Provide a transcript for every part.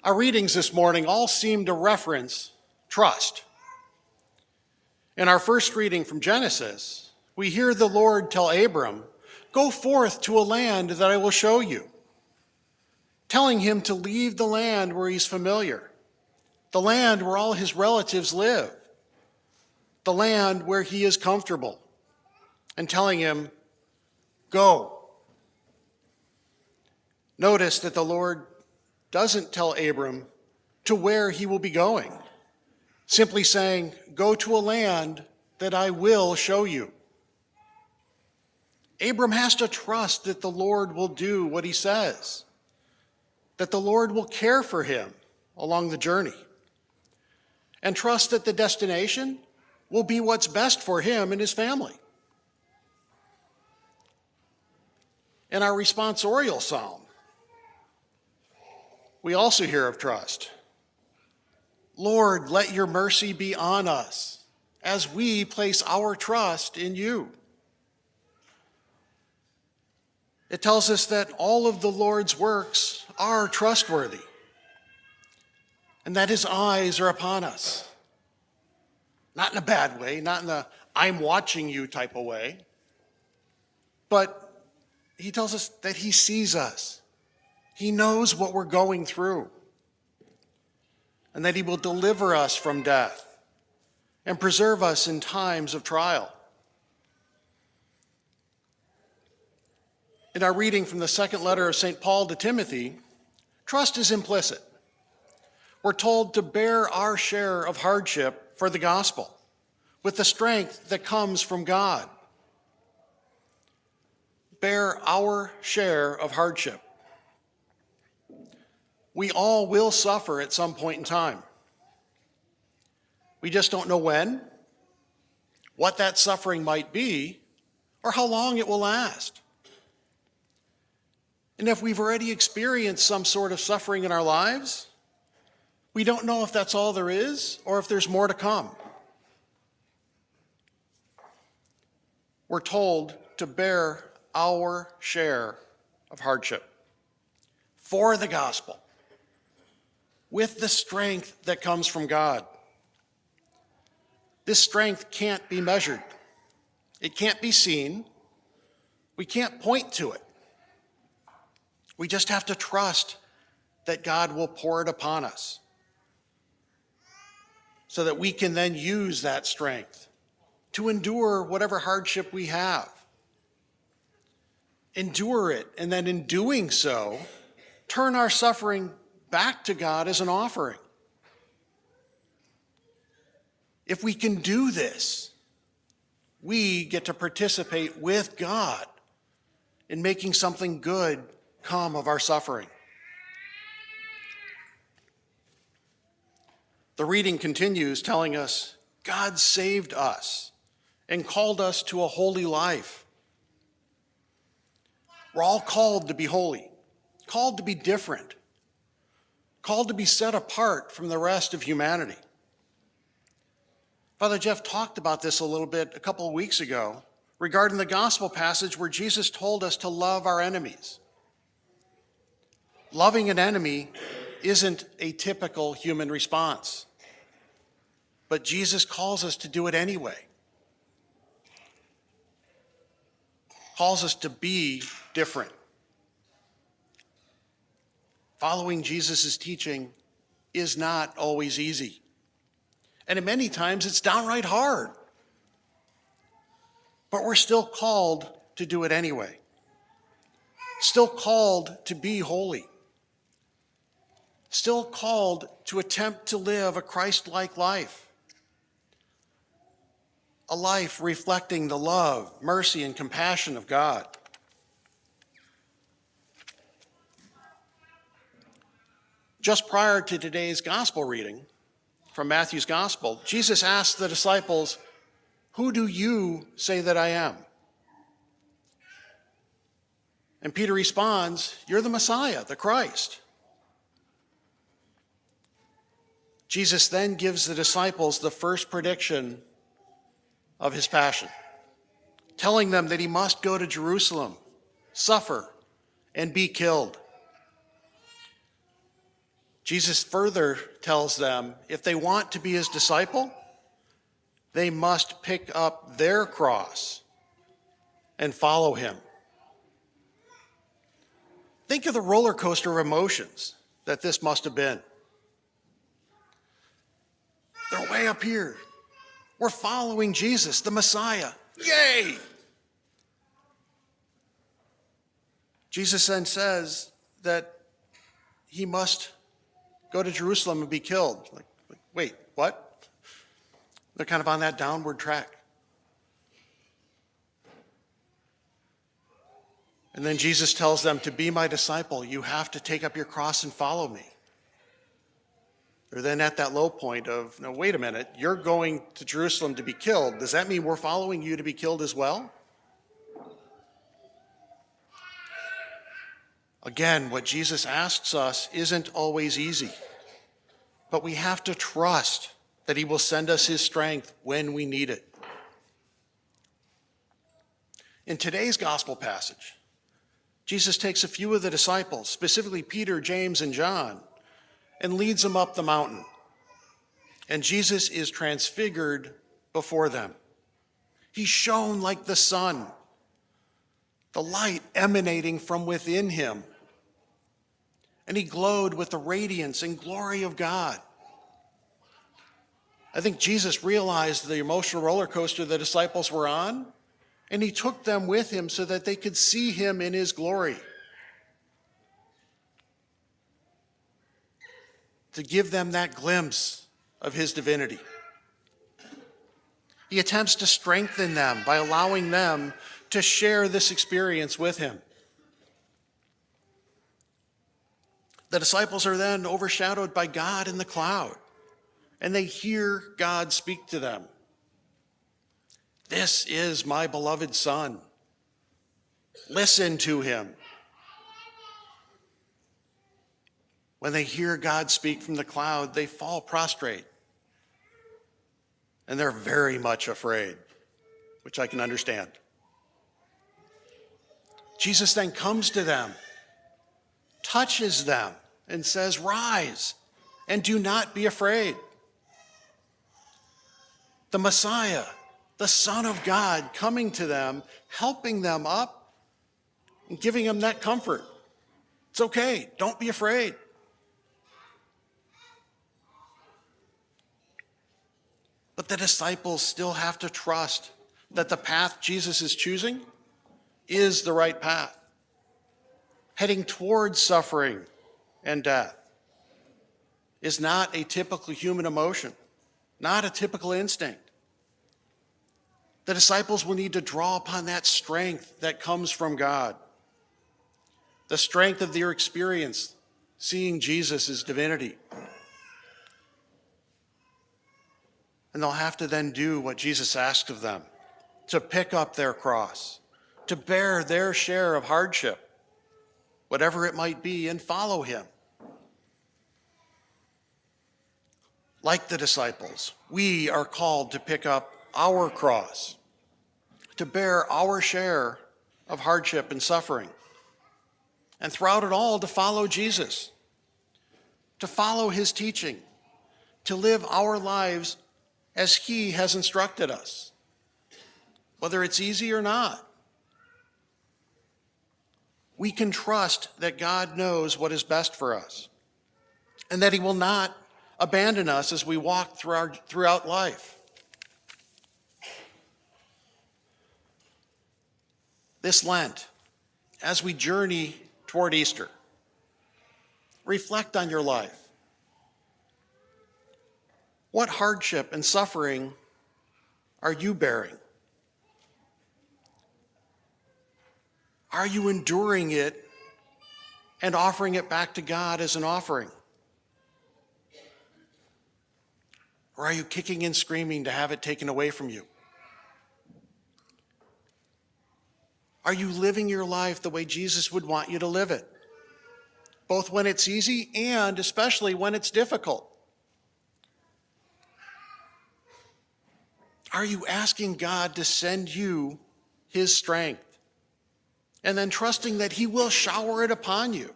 Our readings this morning all seem to reference trust. In our first reading from Genesis, we hear the Lord tell Abram, "Go forth to a land that I will show you," telling him to leave the land where he's familiar, the land where all his relatives live, the land where he is comfortable, and telling him, "Go." Notice that the Lord doesn't tell Abram to where he will be going, simply saying, "Go to a land that I will show you." Abram has to trust that the Lord will do what he says, that the Lord will care for him along the journey, and trust that the destination will be what's best for him and his family. In our responsorial psalm, we also hear of trust. "Lord, let your mercy be on us as we place our trust in you." It tells us that all of the Lord's works are trustworthy and that his eyes are upon us. Not in a bad way, not in a "I'm watching you" type of way, but he tells us that he sees us. He knows what we're going through, and that he will deliver us from death and preserve us in times of trial. In our reading from the second letter of St. Paul to Timothy, trust is implicit. We're told to bear our share of hardship for the gospel with the strength that comes from God. Bear our share of hardship. We all will suffer at some point in time. We just don't know when, what that suffering might be, or how long it will last. And if we've already experienced some sort of suffering in our lives, we don't know if that's all there is or if there's more to come. We're told to bear our share of hardship for the gospel, with the strength that comes from God. This strength can't be measured. It can't be seen. We can't point to it. We just have to trust that God will pour it upon us so that we can then use that strength to endure whatever hardship we have. Endure it, and then in doing so, turn our suffering back to God as an offering. If we can do this, we get to participate with God in making something good come of our suffering. The reading continues telling us God saved us and called us to a holy life. We're all called to be holy, called to be different, called to be set apart from the rest of humanity. Father Jeff talked about this a little bit a couple of weeks ago regarding the gospel passage where Jesus told us to love our enemies. Loving an enemy isn't a typical human response, but Jesus calls us to do it anyway. Calls us to be different. Following Jesus' teaching is not always easy. And many times it's downright hard. But we're still called to do it anyway. Still called to be holy. Still called to attempt to live a Christ-like life. A life reflecting the love, mercy, and compassion of God. Just prior to today's gospel reading from Matthew's gospel, Jesus asked the disciples, "Who do you say that I am?" And Peter responds, "You're the Messiah, the Christ." Jesus then gives the disciples the first prediction of his passion, telling them that he must go to Jerusalem, suffer, and be killed. Jesus further tells them if they want to be his disciple, they must pick up their cross and follow him. Think of the roller coaster of emotions that this must have been. They're way up here. We're following Jesus, the Messiah. Yay! Jesus then says that he must go to Jerusalem and be killed. Like, wait, what? They're kind of on that downward track. And then Jesus tells them, to be my disciple, you have to take up your cross and follow me. They're then at that low point of, no, wait a minute, you're going to Jerusalem to be killed. Does that mean we're following you to be killed as well? Again, what Jesus asks us isn't always easy, but we have to trust that he will send us his strength when we need it. In today's gospel passage, Jesus takes a few of the disciples, specifically Peter, James, and John, and leads them up the mountain. And Jesus is transfigured before them. He shone like the sun, the light emanating from within him. And he glowed with the radiance and glory of God. I think Jesus realized the emotional roller coaster the disciples were on, and he took them with him so that they could see him in his glory, to give them that glimpse of his divinity. He attempts to strengthen them by allowing them to share this experience with him. The disciples are then overshadowed by God in the cloud, and they hear God speak to them. This is my beloved Son. Listen to him. When they hear God speak from the cloud, they fall prostrate. And they're very much afraid, which I can understand. Jesus then comes to them, touches them, and says, "Rise, and do not be afraid." The Messiah, the Son of God, coming to them, helping them up, and giving them that comfort. It's okay, don't be afraid. But the disciples still have to trust that the path Jesus is choosing is the right path, heading towards suffering and death, is not a typical human emotion, not a typical instinct. The disciples will need to draw upon that strength that comes from God, the strength of their experience, seeing Jesus' divinity. And they'll have to then do what Jesus asked of them, to pick up their cross, to bear their share of hardship, whatever it might be, and follow him. Like the disciples, we are called to pick up our cross, to bear our share of hardship and suffering, and throughout it all to follow Jesus, to follow his teaching, to live our lives as he has instructed us, whether it's easy or not. We can trust that God knows what is best for us, and that he will not abandon us as we walk throughout life. This Lent, as we journey toward Easter, reflect on your life. What hardship and suffering are you bearing? Are you enduring it and offering it back to God as an offering? Or are you kicking and screaming to have it taken away from you? Are you living your life the way Jesus would want you to live it, both when it's easy and especially when it's difficult? Are you asking God to send you his strength and then trusting that he will shower it upon you?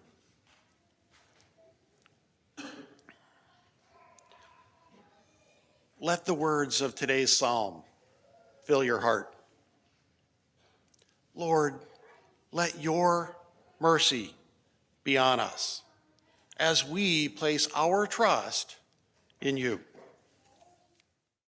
let the words of today's psalm fill your heart. Lord, let your mercy be on us as we place our trust in you.